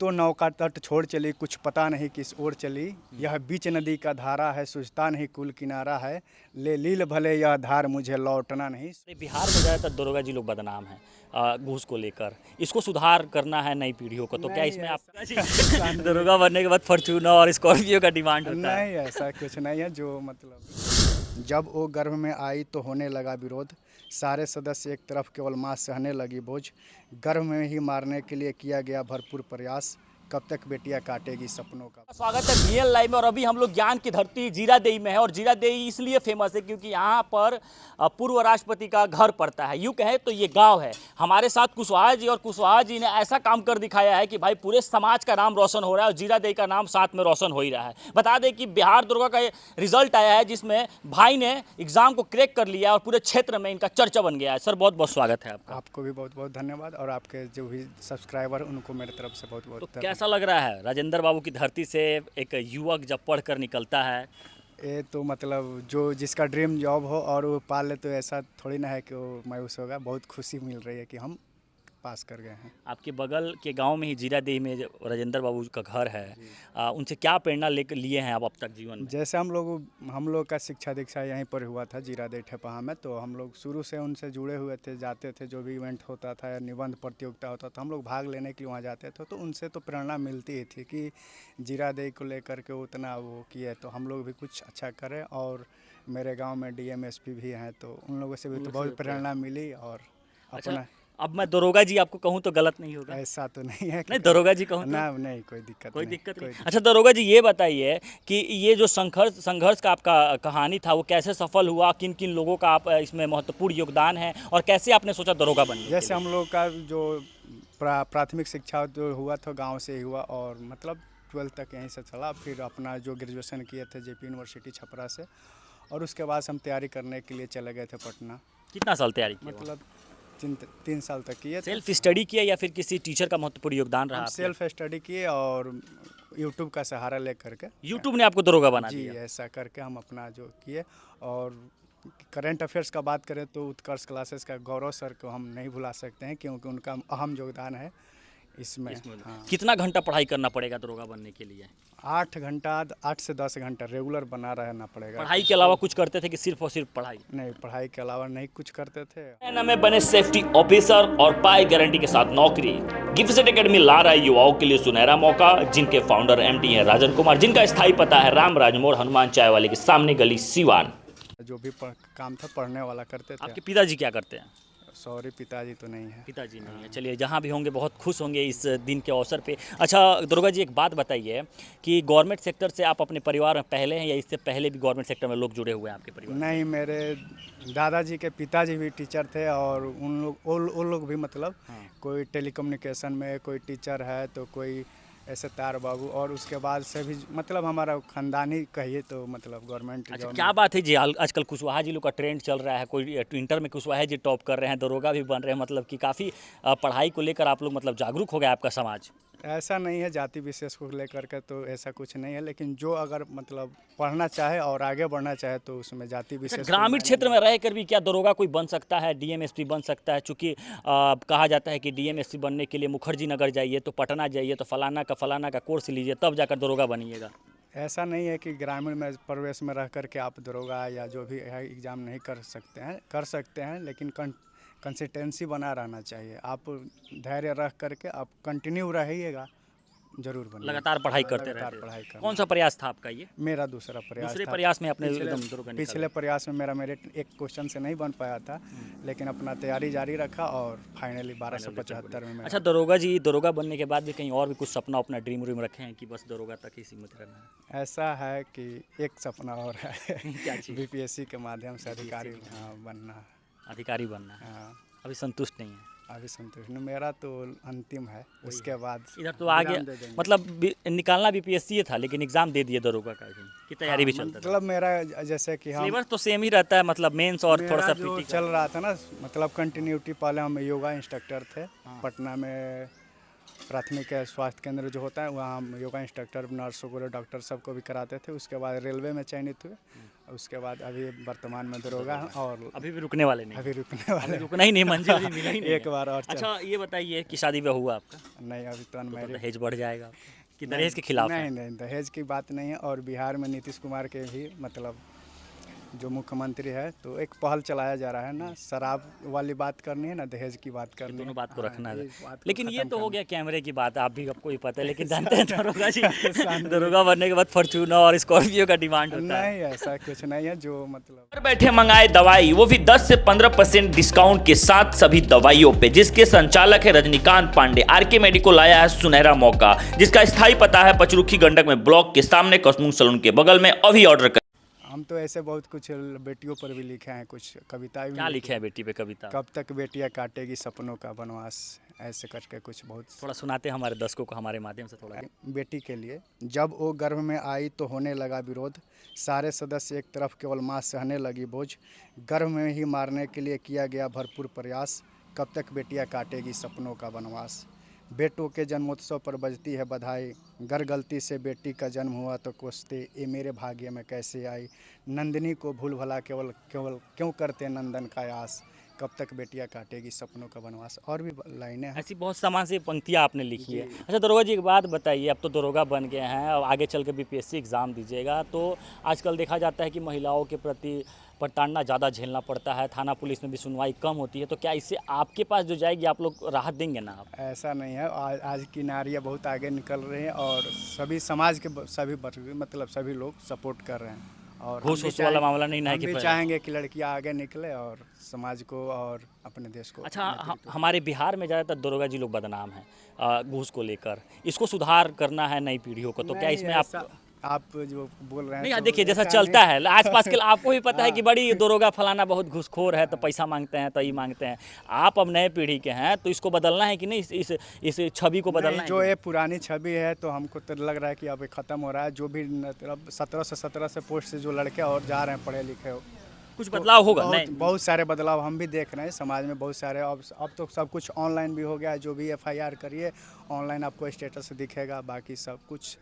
तो नौका तट छोड़ चली, कुछ पता नहीं किस ओर चली। यह बीच नदी का धारा है, सूझता नहीं कुल किनारा है। ले लील भले यह धार, मुझे लौटना नहीं। बिहार में ज़्यादातर दरोगा जी लोग बदनाम हैं घूस को लेकर। इसको सुधार करना है नई पीढ़ियों को, तो क्या नहीं, इसमें आप ऐसा नहीं। दरोगा बनने के बाद फॉर्च्यूनर और स्कॉर्पियो का डिमांड होता है? नहीं, ऐसा कुछ नहीं है। जो मतलब जब वो गर्भ में आई तो होने लगा विरोध। सारे सदस्य एक तरफ, केवल माँ सहने लगी बोझ। गर्भ में ही मारने के लिए किया गया भरपूर प्रयास। कब तक बेटियां काटेगी सपनों का। स्वागत है VN लाइव में। और अभी हम लोग ज्ञान की धरती जीरादेई में है। और जीरादेई इसलिए फेमस है क्योंकि यहाँ पर पूर्व राष्ट्रपति का घर पड़ता है। यूँ कहें तो ये गांव है। हमारे साथ कुशवाहा जी, और कुशवाहा जी ने ऐसा काम कर दिखाया है कि भाई पूरे समाज का नाम रोशन हो रहा है और जीरादेई का नाम साथ में रोशन हो ही रहा है। बता दें कि बिहार दरोगा का रिजल्ट आया है जिसमें भाई ने एग्जाम को क्रैक कर लिया और पूरे क्षेत्र में इनका चर्चा बन गया है। सर बहुत बहुत स्वागत है आपका। आपको भी बहुत बहुत धन्यवाद, और आपके जो भी सब्सक्राइबर उनको मेरे तरफ से बहुत बहुत तो कैसा लग रहा है राजेंद्र बाबू की धरती से एक युवक जब पढ़ कर निकलता है? ये तो मतलब जो जिसका ड्रीम जॉब हो और वो पा ले, तो ऐसा थोड़ी ना है कि वो मायूस होगा। बहुत खुशी मिल रही है कि हम पास कर गए हैं। आपके बगल के गांव में ही जीरादेई में जो राजेंद्र बाबू का घर है, उनसे क्या प्रेरणा लेकर लिए हैं आप अब तक जीवन में? जैसे हम लोग का शिक्षा दीक्षा यहीं पर हुआ था जीरादेई ठेपहा में, तो हम लोग शुरू से उनसे जुड़े हुए थे, जाते थे। जो भी इवेंट होता था या निबंध प्रतियोगिता होता था, हम लोग भाग लेने के लिए वहाँ जाते थे। तो उनसे तो प्रेरणा मिलती ही थी कि जीरादेई को लेकर के उतना वो किए, तो हम लोग भी कुछ अच्छा करें। और मेरे गाँव में DMSP भी हैं, तो उन लोगों से भी तो बहुत प्रेरणा मिली। और अपना अब मैं दरोगा जी आपको कहूँ तो गलत नहीं होगा? ऐसा तो नहीं है। नहीं, दरोगा जी कहूँ तो ना, नहीं, कोई दिक्कत नहीं। अच्छा दरोगा जी, ये बताइए कि ये जो संघर्ष का आपका कहानी था वो कैसे सफल हुआ? किन किन लोगों का आप इसमें महत्वपूर्ण योगदान है, और कैसे आपने सोचा दरोगा बनने के लिए? जैसे हम लोग का जो प्राथमिक शिक्षा जो हुआ था गांव से ही हुआ, और मतलब 12th तक यहीं से चला। फिर अपना जो ग्रेजुएशन किए थे JP यूनिवर्सिटी छपरा से, और उसके बाद हम तैयारी करने के लिए चले गए थे पटना। कितना साल तैयारी किया? मतलब 3 साल तक किए थे। सेल्फ स्टडी किया या फिर किसी टीचर का महत्वपूर्ण योगदान रहा? सेल्फ स्टडी किए और यूट्यूब का सहारा ले करके। यूट्यूब ने आपको दरोगा बना जी, दिया? ऐसा करके हम अपना जो किए। और करंट अफेयर्स का बात करें तो उत्कर्ष क्लासेस का गौरव सर को हम नहीं भुला सकते हैं, क्योंकि उनका अहम योगदान है इसमें। हाँ। कितना घंटा पढ़ाई करना पड़ेगा दरोगा बनने के लिए? 8 घंटा, 8 से 10 घंटा रेगुलर बना रहना पड़ेगा। पढ़ाई के अलावा कुछ करते थे कि सिर्फ और सिर्फ पढ़ाई? नहीं, पढ़ाई के अलावा नहीं कुछ करते थे। एएनएम में बने सेफ्टी ऑफिसर और पाई गारंटी के साथ नौकरी। गिफ्ट एकेडमी ला रहा है युवाओं के लिए सुनहरा मौका, जिनके फाउंडर MD हैं राजन कुमार, जिनका स्थायी पता है रामराज मोड़, हनुमान चाय वाले के सामने, गली सीवान। जो भी काम था पढ़ने वाला करते थे। आपके पिताजी क्या करते हैं? सॉरी, पिताजी तो नहीं है। पिताजी नहीं है। चलिए, जहाँ भी होंगे बहुत खुश होंगे इस दिन के अवसर पे। अच्छा दरोगा जी, एक बात बताइए कि गवर्नमेंट सेक्टर से आप अपने परिवार में पहले हैं या इससे पहले भी गवर्नमेंट सेक्टर में लोग जुड़े हुए हैं आपके परिवार? नहीं, मेरे दादाजी के पिताजी भी टीचर थे, और उन लोग भी मतलब कोई टेलीकम्युनिकेशन में कोई टीचर है, तो कोई ऐसे तार बाबू। और उसके बाद से भी मतलब हमारा खानदानी कहिए तो मतलब गवर्नमेंट। अच्छा, क्या बात है जी, आजकल कुशवाहा जी लोग का ट्रेंड चल रहा है। कोई इंटर में कुशवाहा जी टॉप कर रहे हैं, दरोगा भी बन रहे हैं। मतलब कि काफ़ी पढ़ाई को लेकर आप लोग मतलब जागरूक हो गया आपका समाज। ऐसा नहीं है, जाति विशेष को लेकर के तो ऐसा कुछ नहीं है, लेकिन जो अगर मतलब पढ़ना चाहे और आगे बढ़ना चाहे तो उसमें जाति विशेष। ग्रामीण क्षेत्र में रहकर भी क्या दरोगा कोई बन सकता है? DMSP बन सकता है? चूँकि कहा जाता है कि DMSP बनने के लिए मुखर्जी नगर जाइए, तो पटना जाइए, तो फलाना का कोर्स लीजिए, तब जाकर दरोगा बनिएगा। ऐसा नहीं है कि ग्रामीण में प्रवेश में रह करके आप दरोगा या जो भी है एग्ज़ाम नहीं कर सकते हैं, लेकिन कंसिस्टेंसी बना रहना चाहिए। आप धैर्य रख करके आप कंटिन्यू रहिएगा, जरूर बनिएगा। लगातार पढ़ाई करते रहते। कौन सा प्रयास था आपका ये? मेरा दूसरा प्रयास दूसरे था। प्रयास में अपने एकदम दरोगा निकाल? पिछले प्रयास में मेरा मेरिट एक क्वेश्चन से नहीं बन पाया था, लेकिन अपना तैयारी जारी रखा और फाइनली 1275 में। अच्छा दरोगा जी, दरोगा बनने के बाद भी कहीं और भी कुछ सपना अपना ड्रीम रखे हैं कि बस दरोगा तक ही सीमित रहना है? ऐसा है कि एक सपना और है। क्या चीज़? BPSC के माध्यम से अधिकारी बनना। अधिकारी बनना है? हाँ। अभी संतुष्ट नहीं है? अभी संतुष्ट नहीं, मेरा तो अंतिम है। उसके बाद इधर तो आगे मतलब निकालना BPSC था, लेकिन एग्जाम दे दिए दरोगा का की तैयारी भी चलता था। मतलब मेरा जैसे कि हम सिलेबस तो सेम ही रहता है, मतलब मेंस और थोड़ा सा जो चल रहा था ना, मतलब कंटिन्यूटी। पहले हम योगा इंस्ट्रक्टर थे पटना में, प्राथमिक स्वास्थ्य केंद्र जो होता है वहाँ हम योगा इंस्ट्रक्टर, नर्सों को, डॉक्टर सबको भी कराते थे। उसके बाद रेलवे में चयनित हुए। उसके बाद अभी वर्तमान में दरोगा हैं और अभी भी रुकने वाले नहीं, अभी रुकने वाले अभी रुकना ही नहीं, मंजिल भी मिला ही नहीं एक बार और अच्छा ये बताइए कि शादी ब्याह हुआ आपका? नहीं, अभी तो तो अनमैरिड। दहेज बढ़ जाएगा कि दहेज के खिलाफ है? नहीं नहीं, दहेज की बात नहीं है। और बिहार में नीतीश कुमार के भी मतलब जो मुख्यमंत्री है तो एक पहल चलाया जा रहा है ना, शराब वाली बात करनी है ना दहेज की बात करनी है, दोनों बात को रखना है। इस बात को लेकिन ये खत्म तो हो करना। गया कैमरे की बात, आप भी आपको ही पता है, लेकिन जानते हैं दरोगा जी दरोगा बनने के बाद फॉर्च्यूनर और स्कॉर्पियो का डिमांड होता है। नहीं, ऐसा कुछ नहीं है जो मतलब घर बैठे मंगाए दवाई, वो भी 10 से 15% डिस्काउंट के साथ सभी दवाइयों पे, जिसके संचालक है रजनीकांत पांडे। आरके मेडिको लाया है सुनहरा मौका, जिसका स्थायी पता है पचरुखी गंडक में ब्लॉक के सामने कस्मू सलून के बगल में। अभी ऑर्डर कर। हम तो ऐसे बहुत कुछ बेटियों पर भी लिखे हैं, कुछ कविताएं भी क्या लिखी लिखे है बेटी पे कविता? कब तक बेटियां काटेगी सपनों का वनवास, ऐसे करके कुछ बहुत। थोड़ा सुनाते हैं हमारे दर्शकों को हमारे माध्यम से थोड़ा। बेटी के लिए जब वो गर्भ में आई तो होने लगा विरोध, सारे सदस्य एक तरफ केवल माँ सहने लगी बोझ, गर्भ में ही मारने के लिए किया गया भरपूर प्रयास, कब तक बेटियां काटेगी सपनों का वनवास। बेटों के जन्मोत्सव पर बजती है बधाई, गर गलती से बेटी का जन्म हुआ तो कोसते, ये मेरे भाग्य में कैसे आई, नंदिनी को भूल भला केवल केवल क्यों करते नंदन का आस, कब तक बेटियां काटेगी सपनों का वनवास। और भी लाइनें हैं। ऐसी बहुत सामान से पंक्तियाँ आपने लिखी है। अच्छा दरोगा जी एक बात बताइए, अब तो दरोगा बन गए हैं और आगे चल के बीपीएससी एग्ज़ाम दीजिएगा, तो आजकल देखा जाता है कि महिलाओं के प्रति प्रताड़ना ज़्यादा झेलना पड़ता है, थाना पुलिस में भी सुनवाई कम होती है, तो क्या इससे आपके पास जो जाएगी आप लोग राहत देंगे ना आप? ऐसा नहीं है, आज की नारियाँ बहुत आगे निकल रही हैं और सभी समाज के सभी वर्ग मतलब सभी लोग सपोर्ट कर रहे हैं। और घूस वूस वाला मामला नहीं ना है हम कि भी पहले? चाहेंगे कि लड़कियां आगे निकले और समाज को और अपने देश को। अच्छा हमारे बिहार में ज़्यादातर दरोगा जी लोग बदनाम हैं घूस को लेकर, इसको सुधार करना है नई पीढ़ियों को, तो क्या नहीं, इसमें ऐसा आप जो बोल रहे हैं नहीं तो देखिए जैसा ऐसा चलता नहीं। है आसपास के आपको भी पता है कि बड़ी दरोगा फलाना बहुत घूसखोर है, तो पैसा मांगते हैं तो ये मांगते हैं। आप अब नए पीढ़ी के हैं तो इसको बदलना है कि नहीं, इस छवि को बदलना नहीं, है जो कि ये पुरानी छवि है तो हमको तो लग रहा है कि अब ये ख़त्म हो रहा है। जो भी मतलब 17 से पोस्ट से जो लड़के और जा रहे हैं पढ़े लिखे हो, कुछ बदलाव होगा? बहुत नहीं बहुत सारे बदलाव हम भी देख रहे हैं समाज में, बहुत सारे। अब तो सब कुछ ऑनलाइन भी हो गया है, जो भी FIR करिए ऑनलाइन आपको स्टेटस दिखेगा, बाकी सब कुछ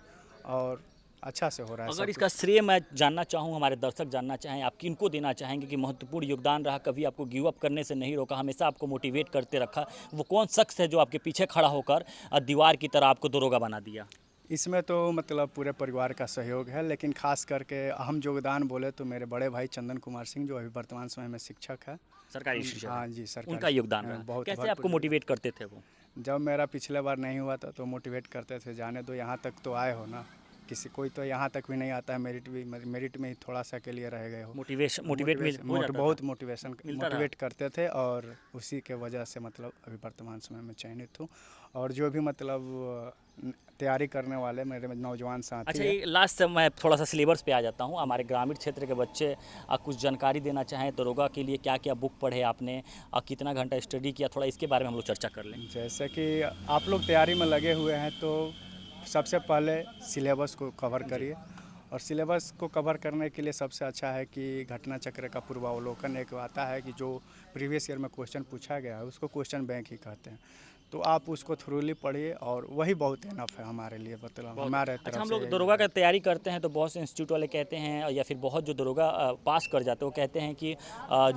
और अच्छा से हो रहा है। अगर सब इसका श्रेय मैं जानना चाहूँ, हमारे दर्शक जानना चाहें, आप किनको देना चाहेंगे कि महत्वपूर्ण योगदान रहा, कभी आपको गिव अप करने से नहीं रोका, हमेशा आपको मोटिवेट करते रखा, वो कौन शख्स है जो आपके पीछे खड़ा होकर दीवार की तरह आपको दरोगा बना दिया? इसमें तो मतलब पूरे परिवार का सहयोग है, लेकिन खास करके अहम योगदान बोले तो मेरे बड़े भाई चंदन कुमार सिंह, जो अभी वर्तमान समय में शिक्षक है। सरकारी शिक्षक? हाँ जी, सरकारी। उनका योगदान रहा। बहुत कैसे भरपूर आपको मोटिवेट करते थे वो? जब मेरा पिछले बार नहीं हुआ था तो मोटिवेट करते थे, जाने दो यहाँ तक तो आए हो ना, किसी कोई तो यहाँ तक भी नहीं आता है, मेरिट में ही थोड़ा सा के लिए रह गए हो। मोटिवेट बहुत मोटिवेशन मिलता मोटिवेट करते थे और उसी के वजह से मतलब अभी वर्तमान समय में चयनित हूँ। और जो भी मतलब तैयारी करने वाले मेरे नौजवान साथी अच्छा हैं। ये लास्ट से मैं थोड़ा सा सिलेबस पे आ जाता हूँ। हमारे ग्रामीण क्षेत्र के बच्चे कुछ जानकारी देना चाहें दरोगा के लिए, क्या क्या बुक पढ़े आपने और कितना घंटा स्टडी किया, थोड़ा इसके बारे में हम लोग चर्चा कर लें। जैसे कि आप लोग तैयारी में लगे हुए हैं तो सबसे पहले सिलेबस को कवर करिए, और सिलेबस को कवर करने के लिए सबसे अच्छा है कि घटना चक्र का पूर्वावलोकन एक आता है कि जो प्रीवियस ईयर में क्वेश्चन पूछा गया है उसको क्वेश्चन बैंक ही कहते हैं, तो आप उसको थ्रूली पढ़िए और वही बहुत इनफ है हमारे लिए, मतलब हमारे तरफ अच्छा हम से लोग यही दरोगा का तैयारी करते हैं तो बहुत से इंस्टीट्यूट वाले कहते हैं या फिर बहुत जो दरोगा पास कर जाते हैं वो कहते हैं कि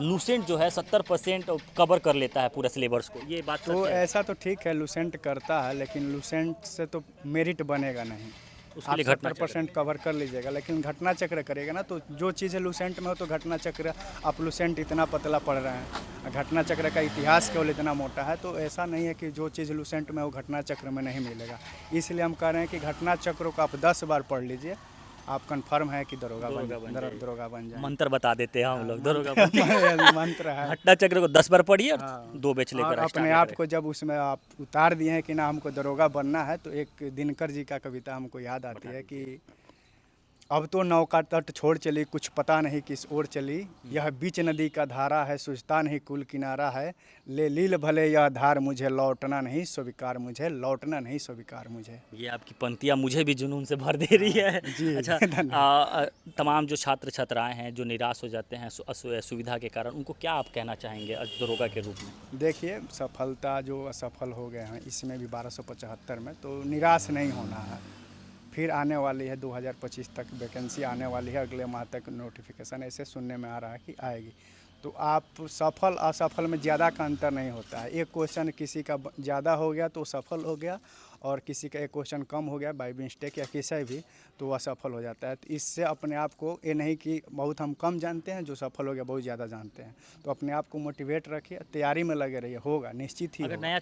लूसेंट जो है 70% कवर कर लेता है पूरा सिलेबस को, ये बात तो सच है? ऐसा तो ठीक है, लूसेंट करता है, लेकिन लूसेंट से तो मेरिट बनेगा नहीं। उसके आप लिए घटना 70% कवर कर लीजिएगा, लेकिन घटना चक्र करेगा ना, तो जो चीज़ है लूसेंट में हो तो घटना चक्र, आप लूसेंट इतना पतला पढ़ रहे हैं, घटना चक्र का इतिहास केवल इतना मोटा है, तो ऐसा नहीं है कि जो चीज़ लूसेंट में हो घटना चक्र में नहीं मिलेगा। इसलिए हम कह रहे हैं कि घटना चक्र को आप 10 बार पढ़ लीजिए, आप कंफर्म है कि दरोगा बन जाए। मंत्र बता देते हैं हम लोग दरोगा बन मंत्र है। घटना चक्र को 10 बार पढ़िए और हाँ। 2 बैच और लेकर अपने आप को जब उसमें आप उतार दिए हैं कि ना हमको दरोगा बनना है, तो एक दिनकर जी का कविता हमको याद आती है कि अब तो नौका तट छोड़ चली, कुछ पता नहीं किस ओर चली। यह बीच नदी का धारा है, सूझता नहीं कुल किनारा है। ले लील भले यह धार, मुझे लौटना नहीं स्वीकार, मुझे लौटना नहीं स्वीकार मुझे। ये आपकी पंक्तियाँ मुझे भी जुनून से भर दे रही है। जी, अच्छा, धन्यवाद। तमाम जो छात्र छात्राएं हैं जो निराश हो जाते हैं असुविधा के कारण, उनको क्या आप कहना चाहेंगे दरोगा के रूप में? देखिए, सफलता जो असफल हो गए हैं इसमें भी 1275 में, तो निराश नहीं होना है। फिर आने वाली है 2025 तक वैकेंसी आने वाली है, अगले माह तक नोटिफिकेशन ऐसे सुनने में आ रहा है कि आएगी। तो आप सफल असफल में ज़्यादा का अंतर नहीं होता है। एक क्वेश्चन किसी का ज़्यादा हो गया तो सफल हो गया, और किसी का एक क्वेश्चन कम हो गया बाई मिस्टेक या किसी भी, तो वह सफल हो जाता है। तो इससे अपने आप को ये नहीं कि बहुत हम कम जानते हैं, जो सफल हो गया बहुत ज़्यादा जानते हैं। तो अपने आप को मोटिवेट रखिए, तैयारी में लगे रहिए, होगा निश्चित ही अगर होगा। नया